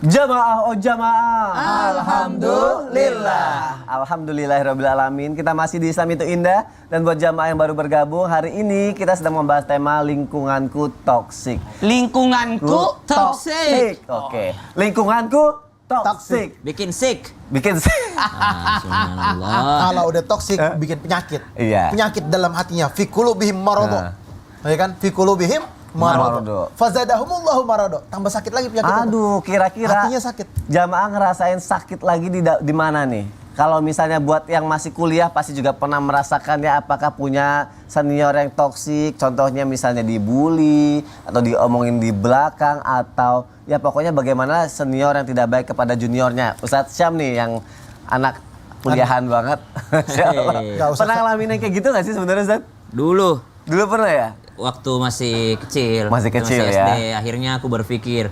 Jamaah oh jamaah. Alhamdulillah. Alhamdulillahirrabbilalamin. Kita masih di Islam itu Indah. Dan buat jamaah yang baru bergabung, hari ini kita sedang membahas tema lingkunganku toksik. Lingkunganku toksik. Oke. Lingkunganku toksik. Bikin sick. Bikin Subhanallah. Kalau udah toksik bikin penyakit. Iya. Penyakit dalam hatinya. Fi qulubihim maradun. Ya kan? Fi qulubihim maradun. Fazadahumullahu maradun. Tambah sakit lagi penyakitnya. Aduh, kira-kira hatinya sakit. Jamaah ngerasain sakit lagi di mana nih? Kalau misalnya buat yang masih kuliah pasti juga pernah merasakan ya, apakah punya senior yang toksik, contohnya misalnya dibully atau diomongin di belakang, atau ya pokoknya bagaimana senior yang tidak baik kepada juniornya. Ustadz Syam nih yang anak kuliahan banget. Pernah ngalamin yang kayak gitu gak sih sebenarnya Ustadz? Dulu Pernah ya? waktu masih kecil. Masih kecil SD, ya. akhirnya aku berpikir,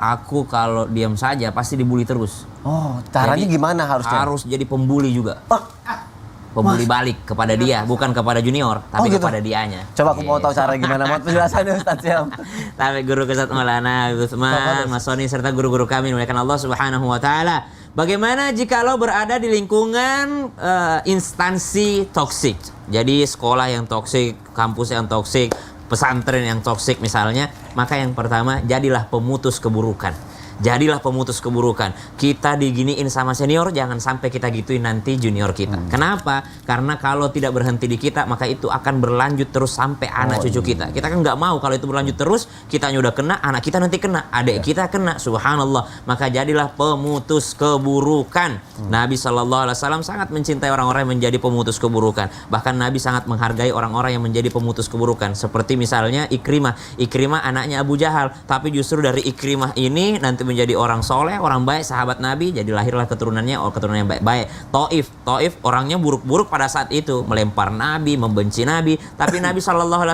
aku kalau diam saja pasti dibully terus. Oh, caranya Jadi, gimana harusnya? Harus jadi pembuli juga. Pembuli balik kepada dia, bukan kepada junior, tapi gitu? kepada dianya. Coba aku mau tahu cara gimana, mau penjelasannya Ustadz Syam. Tapi guru Ustadz Maulana Utsman, Mas Soni serta guru-guru kami dimuliakan Allah Subhanahu wa taala. Bagaimana jika lo berada di lingkungan instansi toksik? Jadi sekolah yang toksik, kampus yang toksik, pesantren yang toksik misalnya, maka yang pertama jadilah pemutus keburukan. Jadilah pemutus keburukan. Kita diginiin sama senior, jangan sampai kita gituin nanti junior kita. Kenapa? Karena kalau tidak berhenti di kita, maka itu akan berlanjut terus sampai anak cucu kita. Kita kan nggak mau kalau itu berlanjut terus, kitanya udah kena, anak kita nanti kena, adik kita kena. Subhanallah. Maka jadilah pemutus keburukan. Nabi SAW sangat mencintai orang-orang yang menjadi pemutus keburukan. Bahkan Nabi sangat menghargai orang-orang yang menjadi pemutus keburukan. Seperti misalnya Ikrimah. Ikrimah anaknya Abu Jahal. Tapi justru dari Ikrimah ini nanti menjadi orang soleh, orang baik, sahabat Nabi, jadi lahirlah keturunannya, keturunan yang baik-baik. Taif orangnya buruk-buruk pada saat itu, melempar Nabi, membenci Nabi, tapi Nabi SAW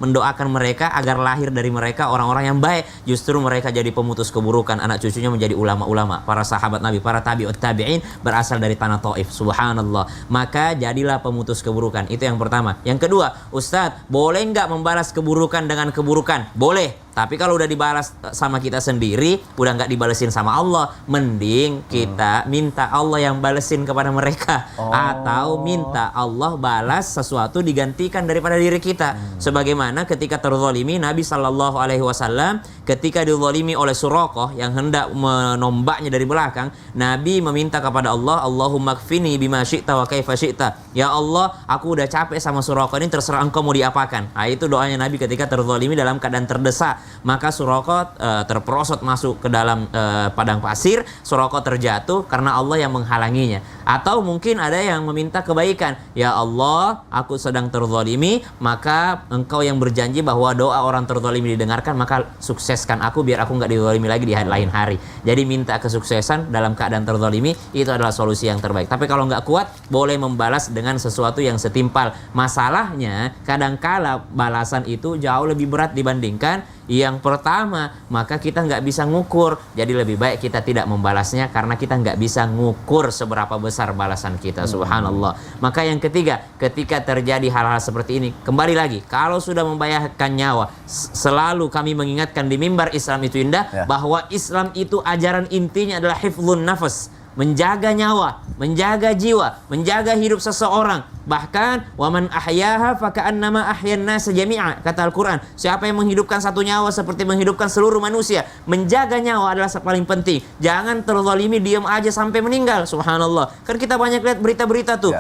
mendoakan mereka agar lahir dari mereka orang-orang yang baik. Justru mereka jadi pemutus keburukan, anak cucunya menjadi ulama-ulama, para sahabat Nabi, para tabi'ut tabi'in berasal dari tanah Taif. Subhanallah. Maka jadilah pemutus keburukan. Itu yang pertama. Yang kedua, Ustadz, boleh nggak membalas keburukan dengan keburukan? Boleh. Tapi kalau udah dibalas sama kita sendiri, udah nggak dibalesin sama Allah, mending kita minta Allah yang balesin kepada mereka. Atau minta Allah balas sesuatu digantikan daripada diri kita. Sebagaimana ketika terzalimi, Nabi SAW ketika dizalimi oleh Suraqah yang hendak menombaknya dari belakang, Nabi meminta kepada Allah, Allahumma kfini bima syi'ta wa kaifa syi'ta. Ya Allah, aku udah capek sama Suraqah ini, terserah engkau mau diapakan. Nah, itu doanya Nabi ketika terzalimi dalam keadaan terdesak. Maka Suraqah terperosot masuk ke dalam padang pasir. Suraqah terjatuh karena Allah yang menghalanginya. Atau mungkin ada yang meminta kebaikan. Ya Allah, aku sedang terzalimi, maka engkau yang berjanji bahwa doa orang terzalimi didengarkan, maka sukseskan aku biar aku nggak dizalimi lagi di lain hari. Jadi minta kesuksesan dalam keadaan terzalimi, itu adalah solusi yang terbaik. Tapi kalau nggak kuat, boleh membalas dengan sesuatu yang setimpal. Masalahnya kadangkala balasan itu jauh lebih berat dibandingkan yang pertama, maka kita nggak bisa ngukur. Jadi lebih baik kita tidak membalasnya karena kita nggak bisa ngukur seberapa besar balasan kita. Subhanallah. Maka yang ketiga, ketika terjadi hal-hal seperti ini, kembali lagi, kalau sudah membahayakan nyawa, selalu kami mengingatkan di mimbar Islam itu Indah, bahwa Islam itu ajaran intinya adalah hifdzun nafas, menjaga nyawa, menjaga jiwa, menjaga hidup seseorang. Bahkan waman ahyaha faka'annama ahyan nasa jami'a, kata Al-Qur'an. Siapa yang menghidupkan satu nyawa seperti menghidupkan seluruh manusia. Menjaga nyawa adalah paling penting. Jangan terzalimi diam aja sampai meninggal. Subhanallah. Kan kita banyak lihat berita-berita tuh,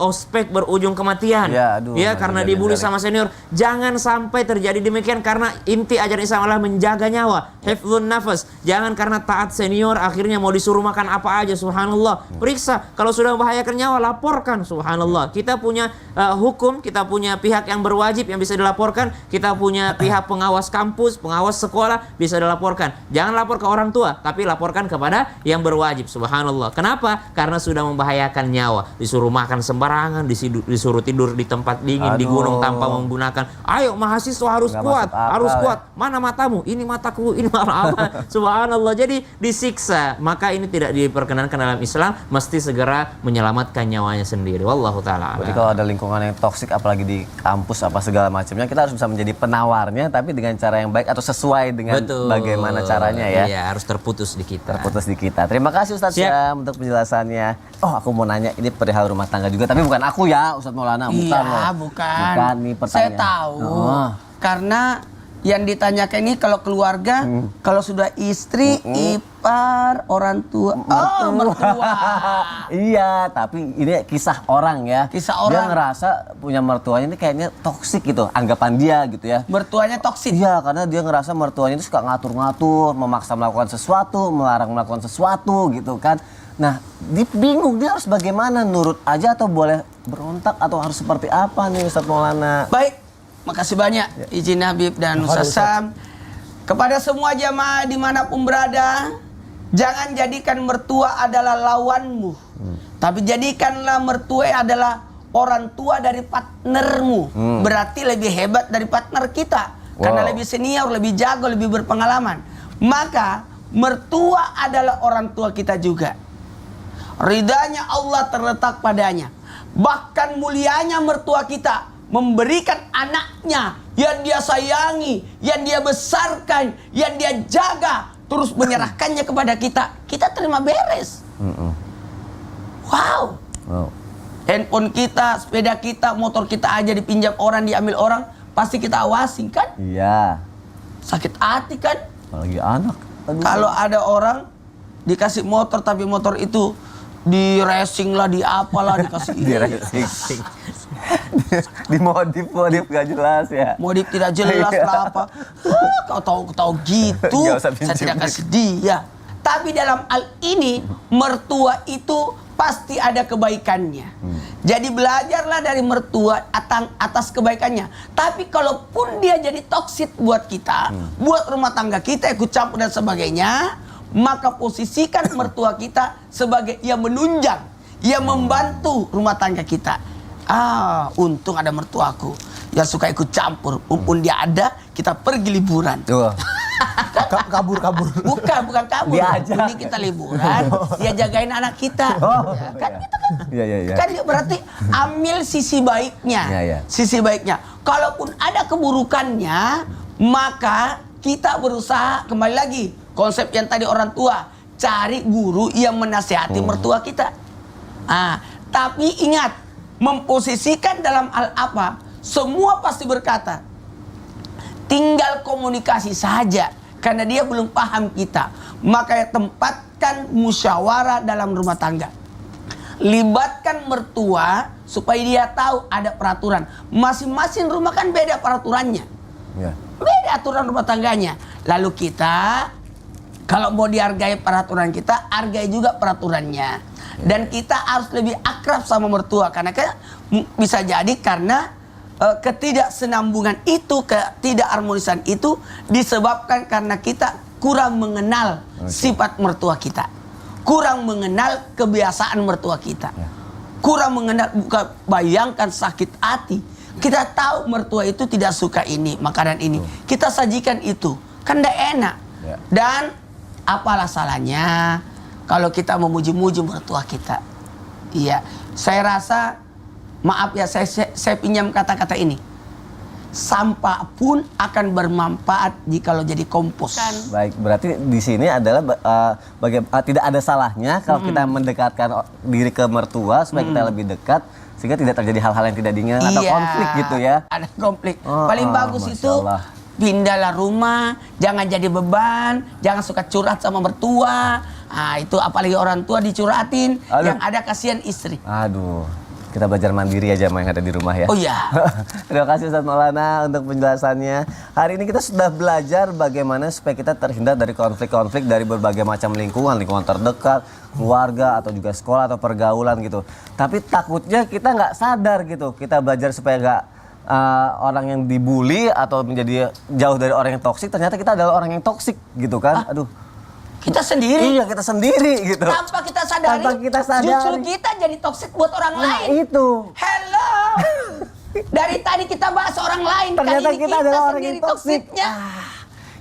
ospek berujung kematian. Karena dibully sama senior. Jangan sampai terjadi demikian, karena inti ajaran Islam adalah menjaga nyawa, hifdzun nafas. Jangan karena taat senior akhirnya mau disuruh makan apa aja. Subhanallah. Periksa, kalau sudah membahayakan nyawa laporkan. Subhanallah. Kita punya hukum, kita punya pihak yang berwajib yang bisa dilaporkan, kita punya pihak pengawas kampus, pengawas sekolah bisa dilaporkan. Jangan lapor ke orang tua, tapi laporkan kepada yang berwajib. Subhanallah. Kenapa? Karena sudah membahayakan nyawa. Disuruh makan sembarangan, disuruh tidur di tempat dingin, di gunung tanpa menggunakan. Ayo mahasiswa harus kuat, harus kuat. Mana matamu? Ini mataku, ini malah apa? Subhanallah. Jadi disiksa. Maka ini tidak diperkenankan dalam Islam, mesti segera menyelamatkan nyawanya sendiri. Wallahu ta'ala taala. Jadi kalau ada lingkungan yang toksik apalagi di kampus apa segala macamnya, kita harus bisa menjadi penawarnya tapi dengan cara yang baik atau sesuai dengan bagaimana caranya ya. Iya, harus terputus di kita. Terputus di kita. Terima kasih Ustadz Siap. Syam untuk penjelasannya. Oh, aku mau nanya ini perihal rumah tangga juga, tapi bukan aku ya, Ustadz Maulana, bukan loh. Iya, bukan. Bukan nih pertanyaan. Saya tahu. Oh. Karena yang ditanyakan ini kalau keluarga, kalau sudah istri, ipar, orang tua, mertua. Iya, tapi ini kisah orang ya. Kisah Dia orang. ngerasa punya mertuanya ini kayaknya toksik gitu, anggapan dia gitu ya. Mertuanya toksik. Iya, karena dia ngerasa mertuanya itu suka ngatur-ngatur, memaksa melakukan sesuatu, melarang melakukan sesuatu gitu kan. Nah, dia bingung dia harus bagaimana, nurut aja atau boleh berontak atau harus seperti apa nih Ustadz Maulana? Baik, makasih banyak izin Habib dan Ustaz Sam. Kepada semua jamaah dimanapun berada, jangan jadikan mertua adalah lawanmu. Tapi jadikanlah mertua adalah orang tua dari partnermu. Berarti lebih hebat dari partner kita. Karena lebih senior, lebih jago, lebih berpengalaman. Maka mertua adalah orang tua kita juga. Ridanya Allah terletak padanya. Bahkan mulianya mertua kita memberikan anaknya yang dia sayangi, yang dia besarkan, yang dia jaga, terus menyerahkannya kepada kita. Kita terima beres. Wow. Handphone kita, sepeda kita, motor kita aja dipinjam orang, diambil orang, pasti kita awasi kan? Iya. Sakit hati kan? Apalagi anak. Aduh. Kalau ada orang dikasih motor tapi motor itu di racing lah, di apalah dikasih Di racing. Dimodif gak jelas ya. modif tidak jelas lah apa. Kau tahu gitu. Nggak usah Saya tidak pinjam. kasih dia. Tapi dalam hal ini mertua itu pasti ada kebaikannya. Jadi belajarlah dari mertua atas kebaikannya. Tapi kalaupun dia jadi toksit buat kita, buat rumah tangga kita, ikut campur dan sebagainya, maka posisikan mertua kita sebagai yang menunjang, yang membantu rumah tangga kita. Untung ada mertuaku yang suka ikut campur. Mumpun dia ada, kita pergi liburan. Tuh. Kabur. Bukan kabur. Dia ajak. Ini kita liburan, dia jagain anak kita. Ya, kan gitu kan. Iya. Kan berarti ambil sisi baiknya. Iya. Sisi baiknya. Kalaupun ada keburukannya, maka kita berusaha kembali lagi konsep yang tadi orang tua, cari guru yang menasihati mertua kita. Tapi ingat, memposisikan dalam hal apa? Semua pasti berkata, tinggal komunikasi saja, karena dia belum paham kita. Maka tempatkan musyawarah dalam rumah tangga. Libatkan mertua supaya dia tahu ada peraturan. Masing-masing rumah kan beda peraturannya. Ya. Beda aturan rumah tangganya. Lalu kita, kalau mau dihargai peraturan kita, hargai juga peraturannya. Dan kita harus lebih akrab sama mertua. Karena bisa jadi karena ketidaksenambungan itu, ketidakharmonisan itu disebabkan karena kita kurang mengenal sifat mertua kita. Kurang mengenal kebiasaan mertua kita. Kurang mengenal, bukan bayangkan sakit hati. Kita tahu mertua itu tidak suka ini, makanan ini. Kita sajikan itu. Kan tidak enak. Dan apalah salahnya kalau kita memuji-muji mertua kita. Iya, saya rasa, maaf ya, saya pinjam kata-kata ini. Sampah pun akan bermanfaat jikalau jadi kompos. Baik, berarti di sini adalah tidak ada salahnya kalau kita mendekatkan diri ke mertua supaya kita lebih dekat sehingga tidak terjadi hal-hal yang tidak diinginkan atau konflik gitu ya. Ada konflik. Paling bagus Masya itu Allah. pindahlah rumah, jangan jadi beban, jangan suka curhat sama mertua. Itu apalagi orang tua dicurhatin, yang ada kasihan istri. Aduh, kita belajar mandiri aja sama yang ada di rumah ya. Oh iya. Terima kasih Ustadz Maulana untuk penjelasannya. Hari ini kita sudah belajar bagaimana supaya kita terhindar dari konflik-konflik dari berbagai macam lingkungan terdekat, keluarga atau juga sekolah atau pergaulan gitu. Tapi takutnya kita nggak sadar gitu. Kita belajar supaya nggak orang yang dibully atau menjadi jauh dari orang yang toksik, ternyata kita adalah orang yang toksik gitu kan. Aduh. Kita sendiri. Iya, kita sendiri gitu. Tanpa kita sadari. Justru kita jadi toksik buat orang lain. Itu. Hello. Dari tadi kita bahas orang lain. Ternyata kali ini kita adalah orang yang sendiri toksik. toksiknya.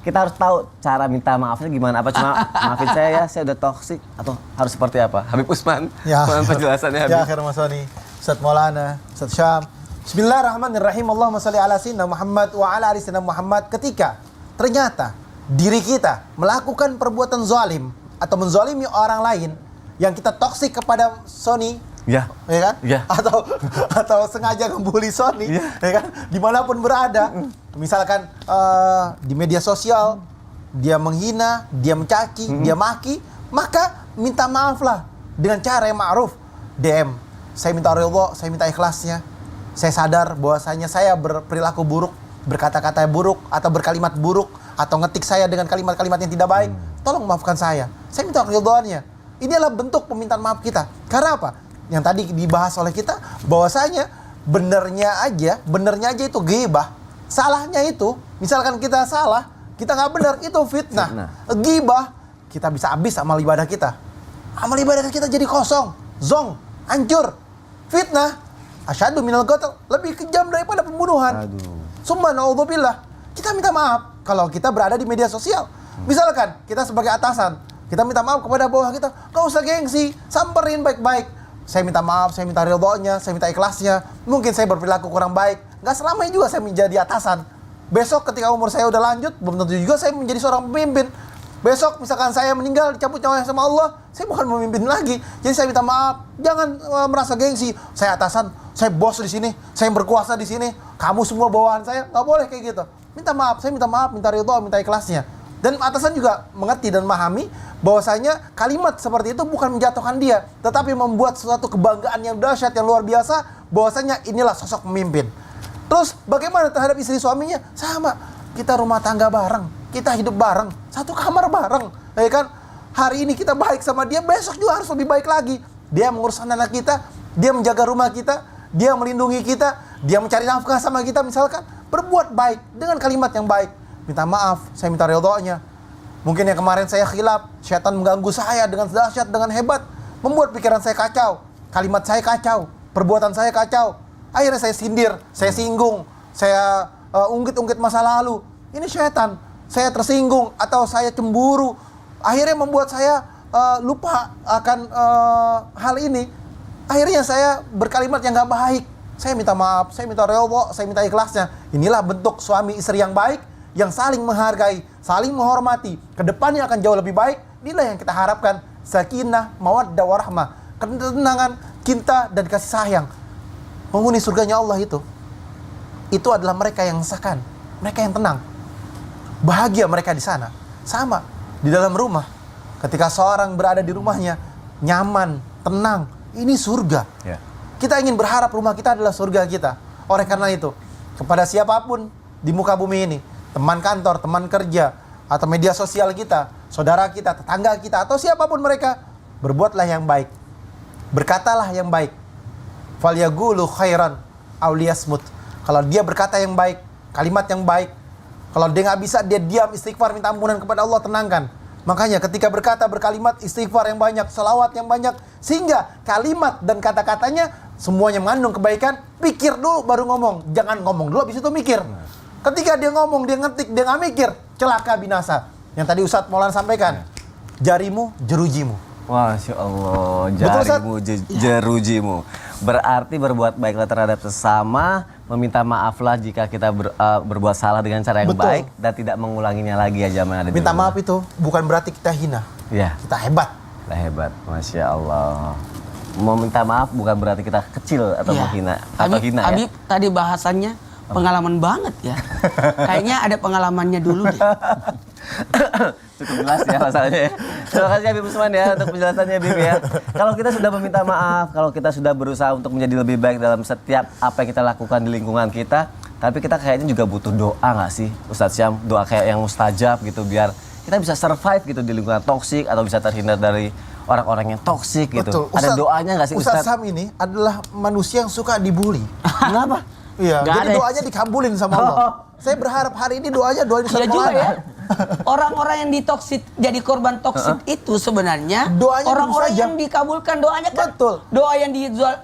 Kita harus tahu cara minta maafnya gimana. Apa cuma maafin saya ya, saya udah toksik, atau harus seperti apa? Habib Usman. Ya. Mohon penjelasannya Habib. Ya, akhirnya Mas Soni. Ustaz Maulana, Ustaz Syam. Bismillahirrahmanirrahim. Allahumma shalli ala sayyidina Muhammad wa ala ali sayyidina Muhammad. Ketika ternyata diri kita melakukan perbuatan zalim atau menzalimi orang lain, yang kita toksik kepada Sony, Ya. ya kan? Ya. Atau sengaja ngebully Sony, ya kan? Dimanapun berada, misalkan di media sosial dia menghina, dia mencaci, dia maki, maka minta maaflah dengan cara yang ma'ruf. DM, saya minta ridho, saya minta ikhlasnya. Saya sadar bahwasanya saya berperilaku buruk, berkata-kata buruk atau berkalimat buruk, atau ngetik saya dengan kalimat-kalimat yang tidak baik. Tolong maafkan saya minta ridhoannya. Ini adalah bentuk permintaan maaf kita. Karena apa? Yang tadi dibahas oleh kita, bahwasanya benernya aja itu ghibah. Salahnya itu, misalkan kita salah, kita nggak benar, itu fitnah. Ghibah, kita bisa habis amal ibadah kita. Amal ibadah kita jadi kosong, zong, hancur. Fitnah, asyadu minal qatl, lebih kejam daripada pembunuhan. Summa na'udzubillah. Kita minta maaf kalau kita berada di media sosial. Misalkan kita sebagai atasan, kita minta maaf kepada bawah kita, gak usah gengsi, samperin baik-baik. Saya minta maaf, saya minta ridhonya, saya minta ikhlasnya. Mungkin saya berperilaku kurang baik, gak selamanya juga saya menjadi atasan. Besok ketika umur saya udah lanjut, belum tentu juga saya menjadi seorang pemimpin. Besok misalkan saya meninggal, dicabut nyawanya sama Allah, saya bukan memimpin lagi. Jadi saya minta maaf, jangan merasa gengsi. Saya atasan, saya bos di sini, saya berkuasa di sini. Kamu semua bawahan saya, nggak boleh kayak gitu. Minta maaf, saya minta maaf, minta ridho, minta ikhlasnya. Dan atasan juga mengerti dan memahami bahwasanya kalimat seperti itu bukan menjatuhkan dia, tetapi membuat suatu kebanggaan yang dahsyat, yang luar biasa, bahwasanya inilah sosok pemimpin. Terus bagaimana terhadap istri suaminya? Sama, kita rumah tangga bareng, kita hidup bareng, satu kamar bareng, ya kan? Hari ini kita baik sama dia, besok juga harus lebih baik lagi. Dia mengurus anak kita, dia menjaga rumah kita, dia melindungi kita, dia mencari nafkah sama kita misalkan. Berbuat baik dengan kalimat yang baik. Minta maaf, saya minta ridhonya. Mungkin yang kemarin saya khilaf, syaitan mengganggu saya dengan dahsyat, dengan hebat, membuat pikiran saya kacau, kalimat saya kacau, perbuatan saya kacau. Akhirnya saya sindir, saya singgung, saya ungkit-ungkit masa lalu. Ini syaitan. Saya tersinggung atau saya cemburu. Akhirnya membuat saya lupa akan hal ini. Akhirnya saya berkalimat yang gak baik. Saya minta maaf, saya minta ridho, saya minta ikhlasnya. Inilah bentuk suami istri yang baik, yang saling menghargai, saling menghormati. Kedepannya akan jauh lebih baik. Inilah yang kita harapkan. Sakinah, mawaddah, warahmah. Ketenangan, cinta, dan kasih sayang. Penghuni surganya Allah itu adalah mereka yang sakan, mereka yang tenang. Bahagia mereka di sana. Sama, di dalam rumah. Ketika seorang berada di rumahnya, nyaman, tenang. Ini surga. Ya. Kita ingin berharap rumah kita adalah surga kita. Oleh karena itu, kepada siapapun di muka bumi ini, teman kantor, teman kerja, atau media sosial kita, saudara kita, tetangga kita, atau siapapun mereka, berbuatlah yang baik. Berkatalah yang baik. Falyaqulu khairan aw liyasmut. Kalau dia berkata yang baik, kalimat yang baik. Kalau dia nggak bisa, dia diam, istighfar, minta ampunan kepada Allah, tenangkan. Makanya ketika berkata, berkalimat, istighfar yang banyak, salawat yang banyak, sehingga kalimat dan kata-katanya semuanya mengandung kebaikan. Pikir dulu baru ngomong, jangan ngomong dulu habis itu mikir. Ketika dia ngomong, dia ngetik, dia nggak mikir, celaka binasa. Yang tadi Ustadz Maulana sampaikan, jarimu jerujimu. Masya Allah, Betul, jarimu jerujimu. Berarti berbuat baiklah terhadap sesama, meminta maaflah jika kita berbuat salah dengan cara yang Betul. baik, dan tidak mengulanginya lagi ya jamaah ada di Minta rumah. maaf itu bukan berarti kita hina, Ya, kita hebat. kita hebat, Masya Allah. Meminta maaf bukan berarti kita kecil atau Iya. menghina atau hina ya. Habib tadi bahasannya pengalaman banget ya. Kayaknya ada pengalamannya dulu deh. Cukup jelas ya masalahnya ya. Terima kasih Habib Usman ya untuk penjelasannya Habib ya. Kalau kita sudah meminta maaf, kalau kita sudah berusaha untuk menjadi lebih baik dalam setiap apa yang kita lakukan di lingkungan kita, tapi kita kayaknya juga butuh doa nggak sih Ustadz Syam? Doa kayak yang mustajab gitu biar kita bisa survive gitu di lingkungan toksik atau bisa terhindar dari orang-orang yang toksik gitu. Betul. Ada doanya nggak sih Ustadz Ustadz? Sam ini adalah manusia yang suka dibully. Kenapa? Iya, Nggak jadi ada ya? doanya dikabulin sama Allah. Saya berharap hari ini doanya doain Iya Ustadz juga Maulana. ya. Orang-orang yang ditoksit jadi korban toksit itu sebenarnya Doanya orang-orang mustajab. yang dikabulkan doanya kan. Betul. Doa yang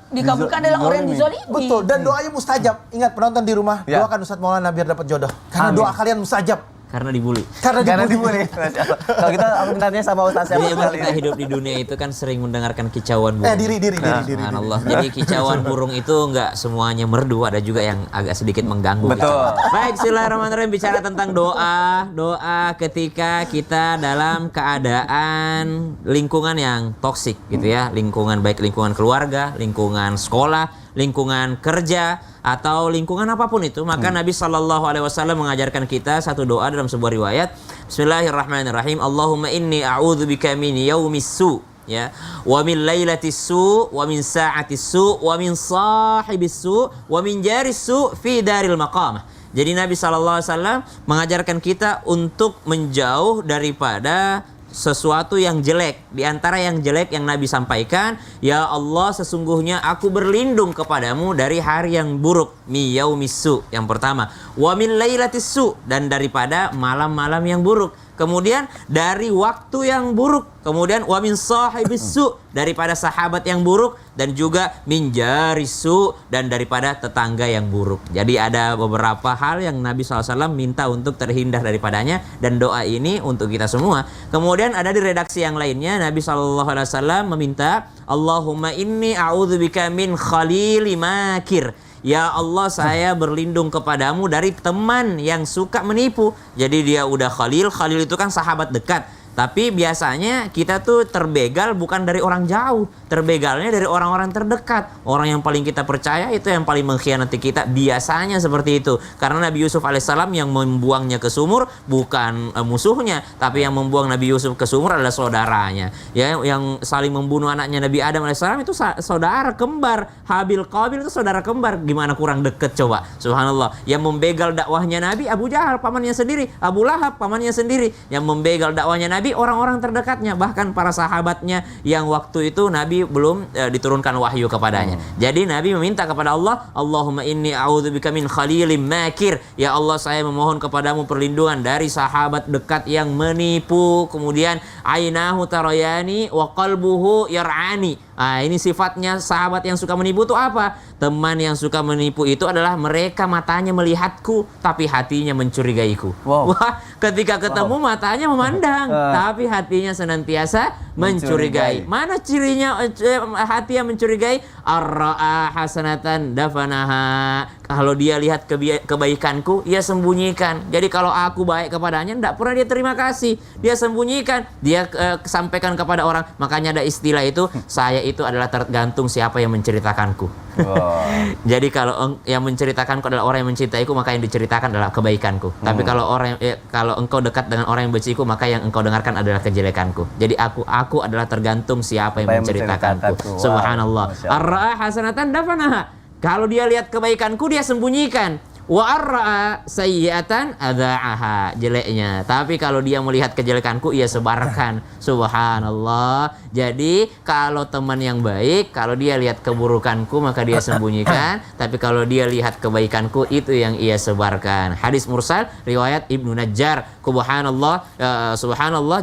dikabulkan adalah orang yang dizalimi. Betul, dan doanya mustajab. Ingat penonton di rumah, Ya. doakan Ustadz Maulana biar dapat jodoh. Karena Amin. doa kalian mustajab. Karena dibully. Karena dibully. Masya Allah. Kalau kita argumentasinya sama Ustaz Jadi siapa emang kali kita ini? hidup di dunia itu kan sering mendengarkan kicauan burung. diri. Subhanallah. Jadi kicauan burung itu nggak semuanya merdu, ada juga yang agak sedikit mengganggu. Betul. Gitu. Baik, bismillahirrahmanirrahim, bicara tentang doa ketika kita dalam keadaan lingkungan yang toksik gitu ya, lingkungan baik lingkungan keluarga, lingkungan sekolah, lingkungan kerja atau lingkungan apapun itu, maka Nabi SAW mengajarkan kita satu doa dalam sebuah riwayat. Bismillahirrahmanirrahim. Allahumma inni a'udzubika min yaumis su, ya, wa min lailatis su, wa min sa'atis su, wa min sahibis su, wa min jaris su fi daril maqamah. Jadi Nabi SAW mengajarkan kita untuk menjauh daripada sesuatu yang jelek. Di antara yang jelek yang Nabi sampaikan, ya Allah, sesungguhnya aku berlindung kepadamu dari hari yang buruk, mi yaumissu, yang pertama, wa min lailatis su, dan daripada malam-malam yang buruk. Kemudian dari waktu yang buruk, kemudian wa min sahibis su, daripada sahabat yang buruk, dan juga min jarisu, dan daripada tetangga yang buruk. Jadi ada beberapa hal yang Nabi SAW minta untuk terhindar daripadanya, dan doa ini untuk kita semua. Kemudian ada di redaksi yang lainnya, Nabi SAW meminta, Allahumma inni a'udzubika min khalili makir. Ya Allah, saya berlindung kepadamu dari teman yang suka menipu. Jadi dia udah khalil itu kan sahabat dekat. Tapi biasanya kita tuh terbegal bukan dari orang jauh, terbegalnya dari orang-orang terdekat. Orang yang paling kita percaya itu yang paling mengkhianati kita, biasanya seperti itu. Karena Nabi Yusuf alaihissalam yang membuangnya ke sumur bukan musuhnya, tapi yang membuang Nabi Yusuf ke sumur adalah saudaranya. Ya, yang saling membunuh anaknya Nabi Adam alaihissalam itu saudara kembar. Habil Qabil itu saudara kembar, gimana kurang deket coba. Subhanallah. Yang membegal dakwahnya Nabi Abu Jahal pamannya sendiri, Abu Lahab pamannya sendiri. Yang membegal dakwahnya Nabi orang-orang terdekatnya, bahkan para sahabatnya yang waktu itu Nabi belum diturunkan wahyu kepadanya. Jadi Nabi meminta kepada Allah, Allahumma inni a'udzubika min khalilim makir. Ya Allah, saya memohon kepadamu perlindungan dari sahabat dekat yang menipu. Kemudian ainahu tarayani wa qalbuhu yar'ani. Nah, ini sifatnya sahabat yang suka menipu itu apa? Teman yang suka menipu itu adalah mereka matanya melihatku tapi hatinya mencurigaiku. Wow. Wah, ketika ketemu matanya memandang tapi hatinya senantiasa mencurigai. Mana cirinya hati yang mencurigai? Ar-ra'a hasanatan dafanaha. Kalau dia lihat kebaikanku, ia sembunyikan. Jadi kalau aku baik kepadanya, tidak pernah dia terima kasih. Dia sembunyikan. Dia sampaikan kepada orang. Makanya ada istilah itu, saya itu adalah tergantung siapa yang menceritakanku. Wow. Jadi kalau yang menceritakanku adalah orang yang mencintaiku, maka yang diceritakan adalah kebaikanku. Tapi kalau engkau dekat dengan orang yang benciku, maka yang engkau dengarkan adalah kejelekanku. Jadi aku adalah tergantung siapa yang menceritakanku. Wow. Subhanallah. Ar-ra'a hasanatan dafanaha. Kalau dia lihat kebaikanku, dia sembunyikan. Wa arra'a sayyi'atan adza'aha, jeleknya. Tapi kalau dia melihat kejelekanku, ia sebarkan. Subhanallah. Jadi kalau teman yang baik, kalau dia lihat keburukanku maka dia sembunyikan. Tapi kalau dia lihat kebaikanku, itu yang ia sebarkan. Hadis mursal riwayat Ibnu Najjar. Subhanallah.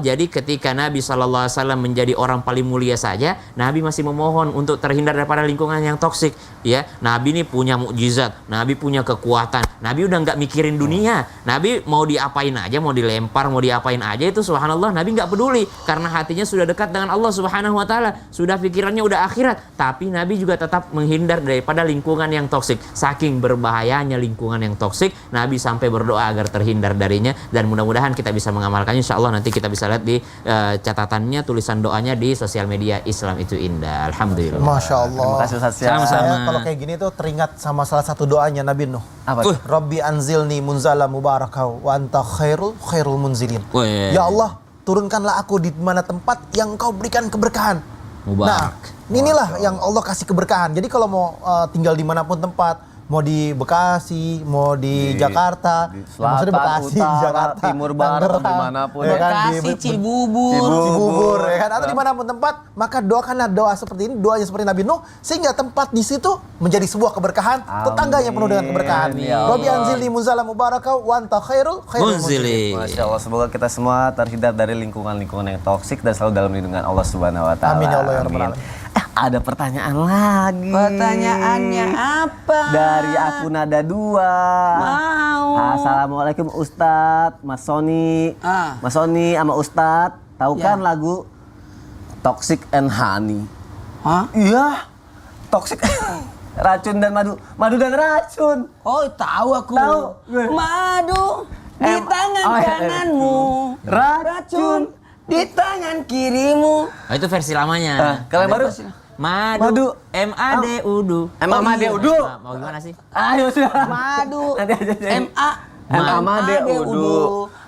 Jadi ketika Nabi SAW menjadi orang paling mulia saja, Nabi masih memohon untuk terhindar daripada lingkungan yang toksik. Ya, Nabi ini punya mukjizat, Nabi punya kekuatan, Nabi udah nggak mikirin dunia. Nabi mau diapain aja, mau dilempar, mau diapain aja itu subhanallah, Nabi nggak peduli karena hatinya sudah dekat dengan Allah Subhanahu wa taala, sudah pikirannya udah akhirat. Tapi Nabi juga tetap menghindar daripada lingkungan yang toksik. Saking berbahayanya lingkungan yang toksik, Nabi sampai berdoa agar terhindar darinya, dan mudah-mudahan kita bisa mengamalkannya. Insyaallah nanti kita bisa lihat di catatannya, tulisan doanya di sosial media Islam itu Indah. Alhamdulillah. Masya Allah. Terima kasih Ustaz. Sama-sama. Saya kalau kayak gini tuh teringat sama salah satu doanya Nabi Nuh. Apa tuh? Rabbi anzilni munzala mubarakau wa anta khairul munzilin. Weh. Ya Allah, turunkanlah aku di mana tempat yang Kau berikan keberkahan. Mubarak. Nah, inilah yang Allah kasih keberkahan. Jadi kalau mau tinggal dimanapun tempat, mau di Bekasi, mau di Jakarta, di maksudnya selatan, Bekasi, utara, Jakarta, timur, barat, Tangerang, dimanapun. ya kan, Bekasi, Cibubur, ya kan, atau dimanapun tempat, maka doakanlah doa seperti ini, doanya seperti Nabi Nuh, sehingga tempat di situ menjadi sebuah keberkahan, tetangganya penuh dengan keberkahan. Amin, ya Allah. Rabbi anzilni munzala mubarakau wa anta khairul munzilin. Masya Allah, semoga kita semua terhindar dari lingkungan-lingkungan yang toksik dan selalu dalam lindungan Allah Subhanahu wa taala. Amin ya Allah ya rabbal alamin. Ada pertanyaan lagi. Pertanyaannya apa? Dari akun Nada 2. Mau. Assalamualaikum Ustadz, Mas Sony. Mas Sony sama Ustadz, tahu Ya. kan lagu Toxic and Honey? Hah? Iya, toxic. Racun dan madu. Madu dan racun. Oh, tahu aku. Tahu. Madu di tangan Oh, iya. kananmu. Racun. Di tangan kirimu. Oh, itu versi lamanya. Kalau yang baru? Madu. Madu. M-A-D-U-D. M-A-D-U-D. Mau gimana sih? Ayo sudah. Madu. Nanti aja. M-A-D-U-D.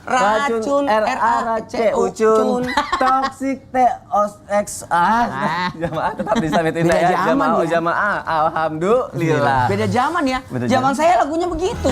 Racun. R-A-C-U-Cun. Toxic T-O-X. Jamaah tetap disamitin Beda ya. zaman ya. Jamaah. Alhamdulillah. Beda zaman ya. Beda Zaman zaman. saya lagunya begitu.